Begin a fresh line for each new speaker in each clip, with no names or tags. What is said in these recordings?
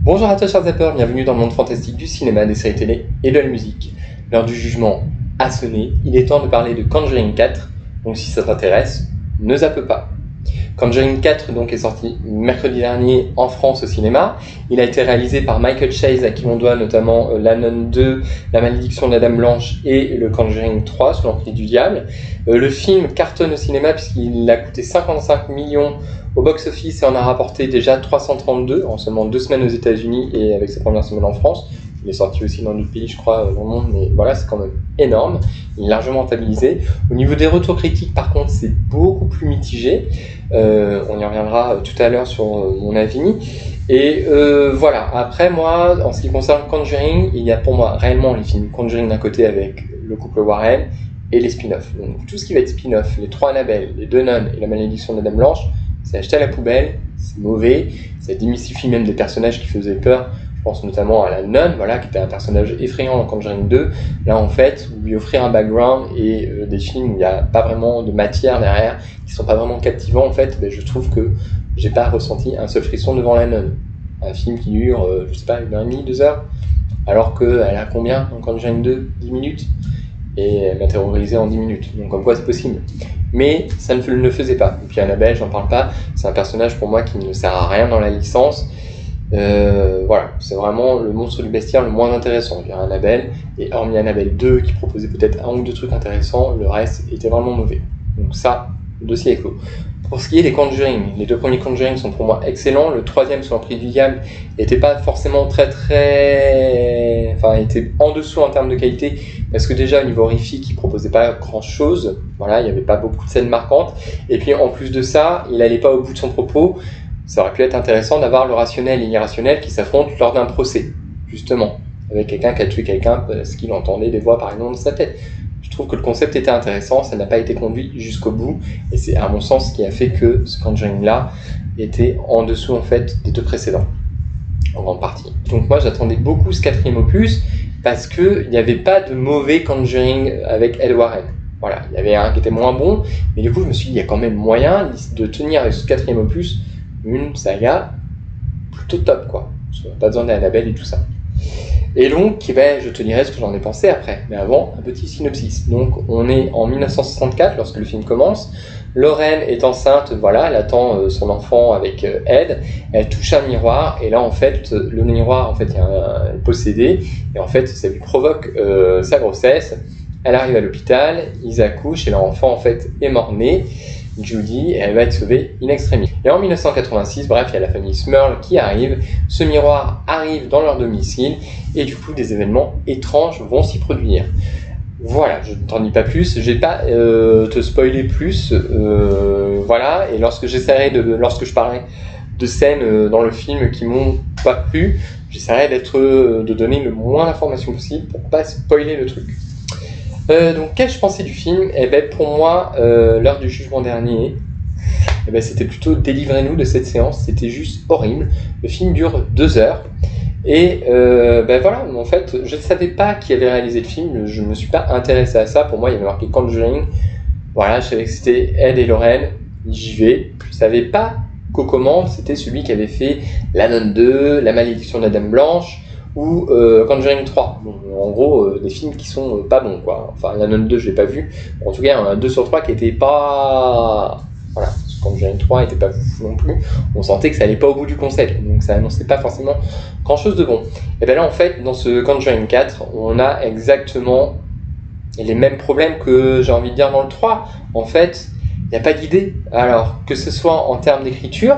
Bonjour à tous chers zappers, bienvenue dans le monde fantastique du cinéma, des séries télé et de la musique. L'heure du jugement a sonné, il est temps de parler de Conjuring 4, donc si ça t'intéresse, ne zappe pas. Conjuring 4 donc, est sorti mercredi dernier en France au cinéma. Il a été réalisé par Michael Chase, à qui on doit notamment La Nonne 2, La Malédiction de la Dame Blanche et le Conjuring 3, sous l'emprise du diable. Le film cartonne au cinéma puisqu'il a coûté 55 millions au box-office et en a rapporté déjà 332 en seulement 2 semaines aux États-Unis et avec ses premières semaines en France. Il est sorti aussi dans d'autres pays, je crois, dans le monde, mais voilà, c'est quand même énorme. Il est largement rentabilisé. Au niveau des retours critiques, par contre, c'est beaucoup plus mitigé. On y reviendra tout à l'heure sur mon avis. Et voilà, après moi, en ce qui concerne Conjuring, il y a pour moi réellement les films Conjuring d'un côté avec le couple Warren et les spin-offs. Donc tout ce qui va être spin-off, les 3 Annabelle, les 2 Nonnes et la Malédiction de la Dame Blanche, c'est acheté à la poubelle, c'est mauvais, ça démystifie même des personnages qui faisaient peur. Je pense notamment à la nonne, voilà, qui était un personnage effrayant dans Conjuring 2. Là, en fait, vous lui offrir un background et des films où il n'y a pas vraiment de matière derrière, qui ne sont pas vraiment captivants, en fait, je trouve que j'ai pas ressenti un seul frisson devant la nonne. Un film qui dure, je sais pas, 1h30, 2 heures, alors qu'elle a combien dans Conjuring 2 10 minutes et elle m'a terrorisé en 10 minutes. Donc, comme quoi, c'est possible. Mais ça ne le faisait pas. Et puis Annabelle, j'en parle pas, c'est un personnage pour moi qui ne sert à rien dans la licence. Voilà, c'est vraiment le monstre du bestiaire le moins intéressant. Il y a Annabelle, et hormis Annabelle 2 qui proposait peut-être un ou deux trucs intéressants, le reste était vraiment mauvais. Donc ça, le dossier est clos. Pour ce qui est des Conjuring, les 2 premiers Conjuring sont pour moi excellents. Le 3e, sous l'emprise du diable, n'était pas forcément enfin, était en dessous en termes de qualité, parce que déjà au niveau horrifique, il proposait pas grand chose. Voilà, il n'y avait pas beaucoup de scènes marquantes. Et puis en plus de ça, il n'allait pas au bout de son propos. Ça aurait pu être intéressant d'avoir le rationnel et l'irrationnel qui s'affrontent lors d'un procès, justement, avec quelqu'un qui a tué quelqu'un parce qu'il entendait des voix par exemple dans sa tête. Je trouve que le concept était intéressant, ça n'a pas été conduit jusqu'au bout, et c'est à mon sens ce qui a fait que ce Conjuring-là était en dessous en fait des 2 précédents, en grande partie. Donc moi j'attendais beaucoup ce 4e opus, parce qu'il n'y avait pas de mauvais Conjuring avec Ed Warren. Voilà, il y avait un qui était moins bon, mais du coup je me suis dit il y a quand même moyen de tenir avec ce 4e opus une saga plutôt top, quoi. Pas besoin d'Annabelle et tout ça. Et donc, je te dirai ce que j'en ai pensé après. Mais avant, un petit synopsis. Donc, on est en 1964 lorsque le film commence. Lorraine est enceinte, voilà, elle attend son enfant avec Ed. Elle touche un miroir et là, en fait, le miroir, en fait, il y a un possédé et en fait, ça lui provoque sa grossesse. Elle arrive à l'hôpital, ils accouchent et leur enfant, en fait, est mort-né. Judy, et elle va être sauvée in extremis. Et en 1986, bref, il y a la famille Smurl qui arrive, ce miroir arrive dans leur domicile, et du coup, des événements étranges vont s'y produire. Voilà, je ne t'en dis pas plus, je vais pas te spoiler plus, voilà, et lorsque je parlerai de scènes dans le film qui m'ont pas plu, j'essaierai de donner le moins d'informations possible pour pas spoiler le truc. Donc, qu'ai-je pensé du film ? Pour moi, l'heure du jugement dernier, c'était plutôt délivrez-nous de cette séance, c'était juste horrible. Le film dure 2 heures. Et voilà, en fait, je ne savais pas qui avait réalisé le film, je ne me suis pas intéressé à ça. Pour moi, il y avait marqué Conjuring. Voilà, je savais que c'était Ed et Lorraine, j'y vais. Je ne savais pas qu'aux commandes, c'était celui qui avait fait La Nonne 2, La Malédiction de la Dame Blanche, ou Conjuring 3. Bon, en gros, des films qui sont pas bons, quoi. Enfin, La Nonne 2, je l'ai pas vu. En tout cas, un 2 sur 3 qui était pas... Voilà, Conjuring 3 était pas fou non plus. On sentait que ça allait pas au bout du concept, donc ça annonçait pas forcément grand chose de bon. Et là, en fait, dans ce Conjuring 4, on a exactement les mêmes problèmes que j'ai envie de dire dans le 3. En fait, il n'y a pas d'idée. Alors, que ce soit en termes d'écriture,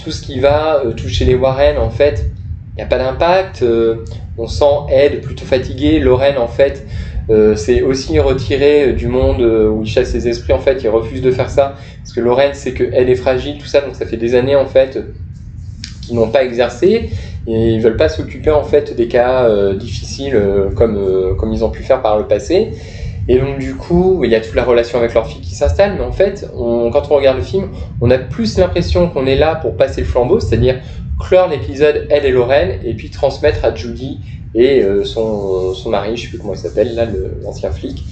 tout ce qui va toucher les Warren, en fait, il n'y a pas d'impact, on sent Ed plutôt fatigué, Lorraine en fait s'est aussi retirée du monde où il chasse ses esprits, en fait il refuse de faire ça, parce que Lorraine sait que Ed est fragile, tout ça, donc ça fait des années en fait qu'ils n'ont pas exercé, et ils veulent pas s'occuper en fait des cas difficiles comme ils ont pu faire par le passé. Et donc du coup, il y a toute la relation avec leur fille qui s'installe, mais en fait, quand on regarde le film, on a plus l'impression qu'on est là pour passer le flambeau, c'est-à-dire clore l'épisode Ed et Lorraine, et puis transmettre à Judy et son mari, je sais plus comment il s'appelle, là, l'ancien flic.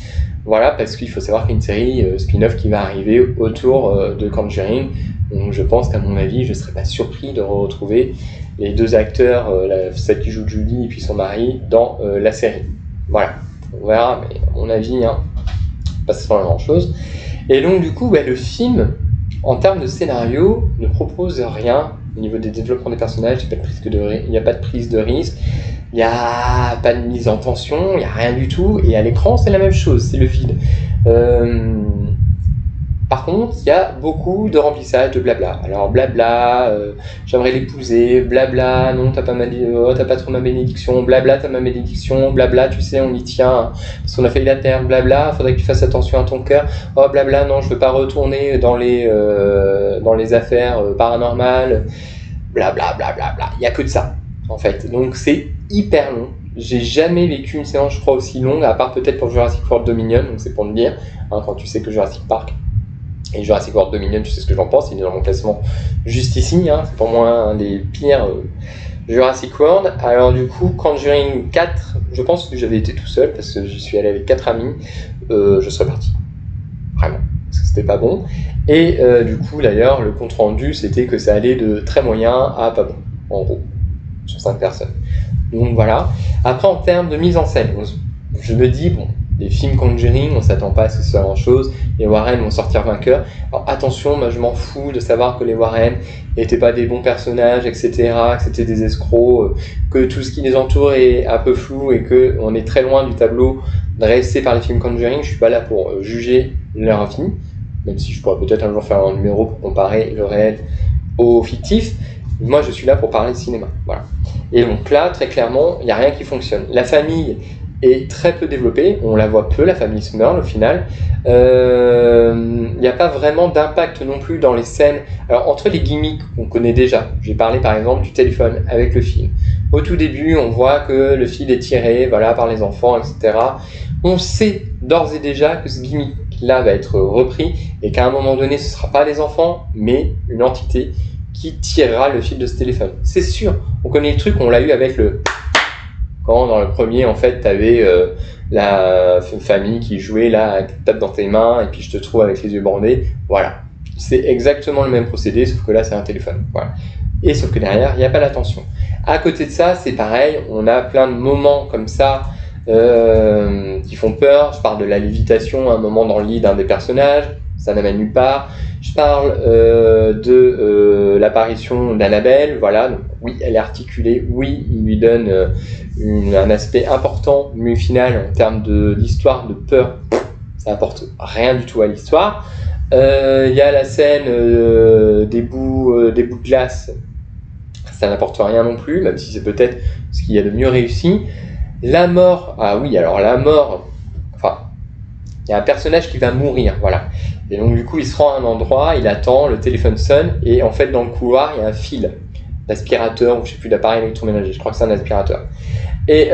Voilà, parce qu'il faut savoir qu'il y a une série spin-off qui va arriver autour de Conjuring, donc je pense qu'à mon avis, je ne serais pas surpris de retrouver les deux acteurs, celle qui joue Julie et puis son mari, dans la série. Voilà, on verra, mais à mon avis, pas sans grand chose. Et donc du coup, le film, en termes de scénario, ne propose rien au niveau des développements des personnages. Il n'y a pas de prise de risque, il n'y a pas de mise en tension, il n'y a rien du tout. Et à l'écran, c'est la même chose, c'est le vide. Par contre, il y a beaucoup de remplissage de blabla. Alors blabla, j'aimerais l'épouser, blabla, non, t'as pas trop ma bénédiction, blabla, t'as ma bénédiction, blabla, tu sais, on y tient, parce qu'on a failli la terre, blabla, faudrait que tu fasses attention à ton cœur, oh blabla, non, je veux pas retourner dans les affaires paranormales, blabla, blabla, bla. Il y a que de ça, en fait. Donc c'est hyper long. J'ai jamais vécu une séance, je crois, aussi longue, à part peut-être pour Jurassic World Dominion, donc c'est pour le dire, quand tu sais que Jurassic Park et Jurassic World Dominion, tu sais ce que j'en pense, il est dans mon classement juste ici, c'est pour moi un des pires Jurassic World. Alors du coup, Conjuring 4, je pense que j'avais été tout seul, parce que j'y suis allé avec 4 amis, je serais parti, vraiment, parce que c'était pas bon. Et du coup, d'ailleurs, le compte rendu, c'était que ça allait de très moyen à pas bon, en gros, sur 5 personnes. Donc voilà. Après, en termes de mise en scène, je me dis, bon, les films Conjuring, on s'attend pas à ce que ce soit grand chose, les Warren vont sortir vainqueurs. Alors attention, moi je m'en fous de savoir que les Warren n'étaient pas des bons personnages, etc., que c'était des escrocs, que tout ce qui les entoure est un peu flou et qu'on est très loin du tableau dressé par les films Conjuring. Je suis pas là pour juger leur vie, même si je pourrais peut-être un jour faire un numéro pour comparer le réel au fictif. Moi je suis là pour parler de cinéma, voilà. Et donc là, très clairement, il n'y a rien qui fonctionne. La famille est très peu développée, on la voit peu, la famille Smurl au final. Il n'y a pas vraiment d'impact non plus dans les scènes. Alors entre les gimmicks qu'on connaît déjà, j'ai parlé par exemple du téléphone avec le fil. Au tout début, on voit que le fil est tiré par les enfants, etc. On sait d'ores et déjà que ce gimmick-là va être repris et qu'à un moment donné, ce ne sera pas les enfants, mais une entité qui tirera le fil de ce téléphone. C'est sûr, on connaît le truc, on l'a eu avec le... Quand dans le premier, en fait, t'avais la famille qui jouait là, tape dans tes mains, et puis je te trouve avec les yeux bandés. Voilà. C'est exactement le même procédé, sauf que là, c'est un téléphone. Voilà. Et sauf que derrière, il n'y a pas l'attention. À côté de ça, c'est pareil, on a plein de moments comme ça qui font peur. Je parle de la lévitation, un moment dans le lit d'un des personnages, ça n'amène nulle part. Je parle de l'apparition d'Annabelle, voilà, donc, oui, elle est articulée, oui, il lui donne un aspect important, mais au final, en termes d'histoire, de peur, ça apporte rien du tout à l'histoire. Il y a la scène des bouts de glace, ça n'apporte rien non plus, même si c'est peut-être ce qu'il y a de mieux réussi. La mort, ah oui, alors la mort, enfin, il y a un personnage qui va mourir, voilà. Et donc du coup, il se rend à un endroit, il attend, le téléphone sonne, et en fait, dans le couloir, il y a un fil d'aspirateur, ou je sais plus, d'appareil électroménager, je crois que c'est un aspirateur. Et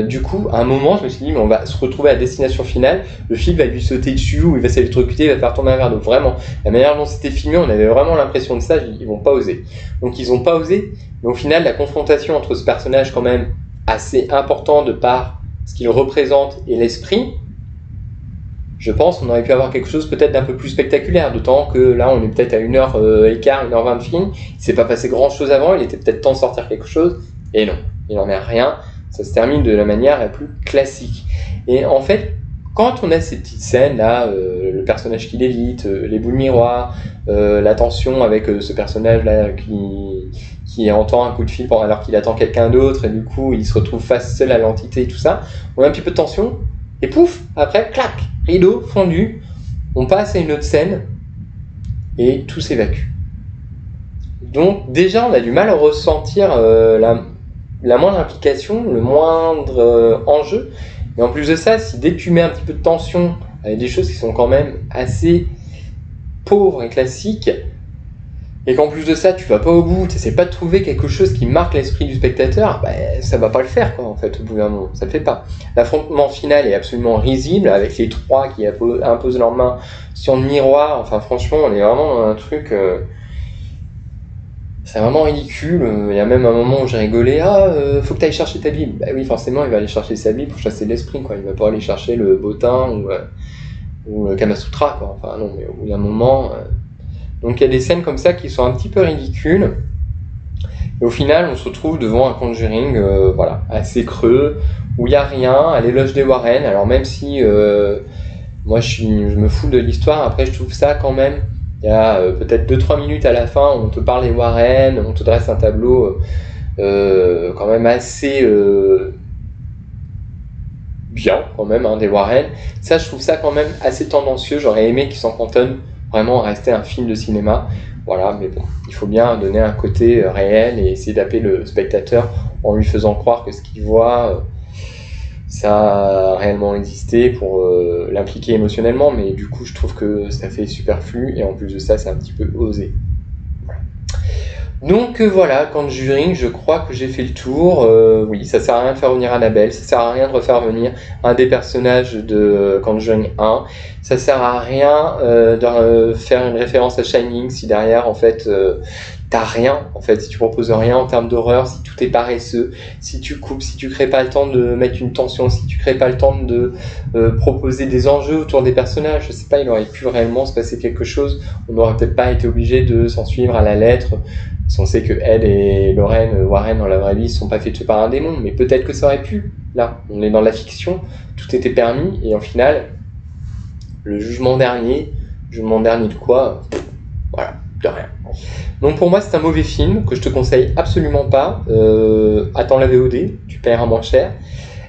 du coup, à un moment, je me suis dit, mais on va se retrouver à destination finale, le fil va lui sauter dessus, ou il va s'électrocuter, il va faire tomber un verre d'eau. Vraiment, la manière dont c'était filmé, on avait vraiment l'impression de ça, ils vont pas oser. Donc ils ont pas osé, mais au final, la confrontation entre ce personnage quand même assez important de par ce qu'il représente et l'esprit, je pense qu'on aurait pu avoir quelque chose peut-être d'un peu plus spectaculaire, d'autant que là on est peut-être à 1h15, 1h20 de film, il s'est pas passé grand chose avant, il était peut-être temps de sortir quelque chose, et non, il n'en est rien, ça se termine de la manière la plus classique. Et en fait, quand on a ces petites scènes là, le personnage qui lévite, les boules de miroir, la tension avec ce personnage là qui entend un coup de fil alors qu'il attend quelqu'un d'autre, et du coup il se retrouve face seul à l'entité et tout ça, on a un petit peu de tension, et pouf, après, clac, rideau fondu, on passe à une autre scène, et tout s'évacue. Donc déjà, on a du mal à ressentir la moindre implication, le moindre enjeu. Et en plus de ça, si dès que tu mets un petit peu de tension avec des choses qui sont quand même assez pauvres et classiques, et qu'en plus de ça, tu vas pas au bout, tu essaies pas de trouver quelque chose qui marque l'esprit du spectateur, ça va pas le faire, quoi, en fait, au bout d'un moment, ça le fait pas. L'affrontement final est absolument risible, avec les trois qui imposent leurs mains sur le miroir, enfin, franchement, on est vraiment dans un truc... c'est vraiment ridicule, il y a même un moment où j'ai rigolé, faut que tu ailles chercher ta Bible. Bah oui, forcément, il va aller chercher sa Bible pour chasser l'esprit, quoi, il va pas aller chercher le bottin ou le Kama Sutra, quoi, enfin, non, mais au bout d'un moment... Donc il y a des scènes comme ça qui sont un petit peu ridicules. Et au final, on se retrouve devant un Conjuring voilà, assez creux, où il n'y a rien, à l'éloge des Warren. Alors même si moi je me fous de l'histoire, après je trouve ça quand même, il y a peut-être 2-3 minutes à la fin où on te parle des Warren, on te dresse un tableau quand même assez bien quand même des Warren. Ça, je trouve ça quand même assez tendancieux. J'aurais aimé qu'ils s'en cantonnent vraiment à rester un film de cinéma. Voilà, mais bon, il faut bien donner un côté réel et essayer d'appeler le spectateur en lui faisant croire que ce qu'il voit, ça a réellement existé pour l'impliquer émotionnellement. Mais du coup, je trouve que ça fait superflu et en plus de ça, c'est un petit peu osé. Donc voilà, Conjuring, je crois que j'ai fait le tour. Oui, ça sert à rien de faire revenir Annabelle, ça sert à rien de refaire venir un des personnages de Conjuring 1, ça sert à rien de faire une référence à Shining si derrière en fait t'as rien, en fait, si tu proposes rien en termes d'horreur, si tout est paresseux, si tu coupes, si tu crées pas le temps de mettre une tension, si tu crées pas le temps de proposer des enjeux autour des personnages, je sais pas, il aurait pu réellement se passer quelque chose, on n'aurait peut-être pas été obligé de s'en suivre à la lettre. On sait que Ed et Lorraine Warren dans la vraie vie ne sont pas faits tuer par un démon, mais peut-être que ça aurait pu. Là, on est dans la fiction, tout était permis, et en final, le jugement dernier de quoi? Voilà, de rien. Donc pour moi, c'est un mauvais film que je te conseille absolument pas. Attends la VOD, tu paieras moins cher.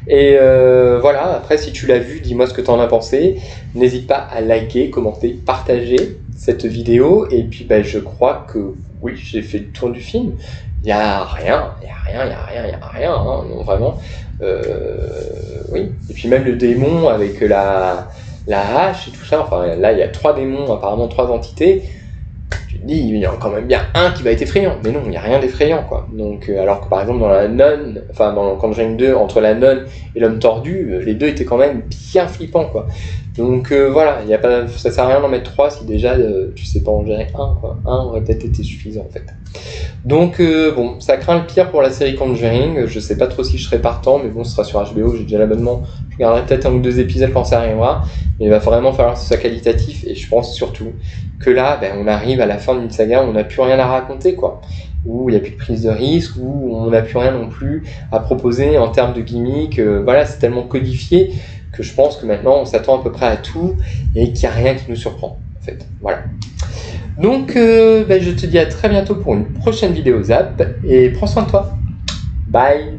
Et voilà, après si tu l'as vu, dis-moi ce que tu en as pensé. N'hésite pas à liker, commenter, partager cette vidéo. Et puis je crois que oui, j'ai fait le tour du film. Il n'y a rien, hein, non, vraiment. Oui, et puis même le démon avec la hache et tout ça, enfin là il y a 3 démons, apparemment 3 entités. Tu te dis, il y a quand même bien un qui va être effrayant, mais non, il n'y a rien d'effrayant quoi. Donc, alors que par exemple dans la nonne, enfin dans le Conjuring 2, entre la nonne et l'homme tordu, les deux étaient quand même bien flippants quoi. Donc voilà, y a pas, ça sert à rien d'en mettre 3 si déjà tu sais pas en gérer un quoi. Un aurait peut-être été suffisant en fait. Donc bon, ça craint le pire pour la série Conjuring, je sais pas trop si je serai partant, mais bon, ce sera sur HBO, j'ai déjà l'abonnement, je regarderai peut-être 1 ou 2 épisodes quand ça arrivera, mais il va vraiment falloir que ce soit qualitatif, et je pense surtout que là, on arrive à la fin d'une saga où on n'a plus rien à raconter quoi, où il n'y a plus de prise de risque, où on n'a plus rien non plus à proposer en termes de gimmick, voilà, c'est tellement codifié que je pense que maintenant on s'attend à peu près à tout, et qu'il n'y a rien qui nous surprend en fait, voilà. Donc, je te dis à très bientôt pour une prochaine vidéo Zap, et prends soin de toi. Bye.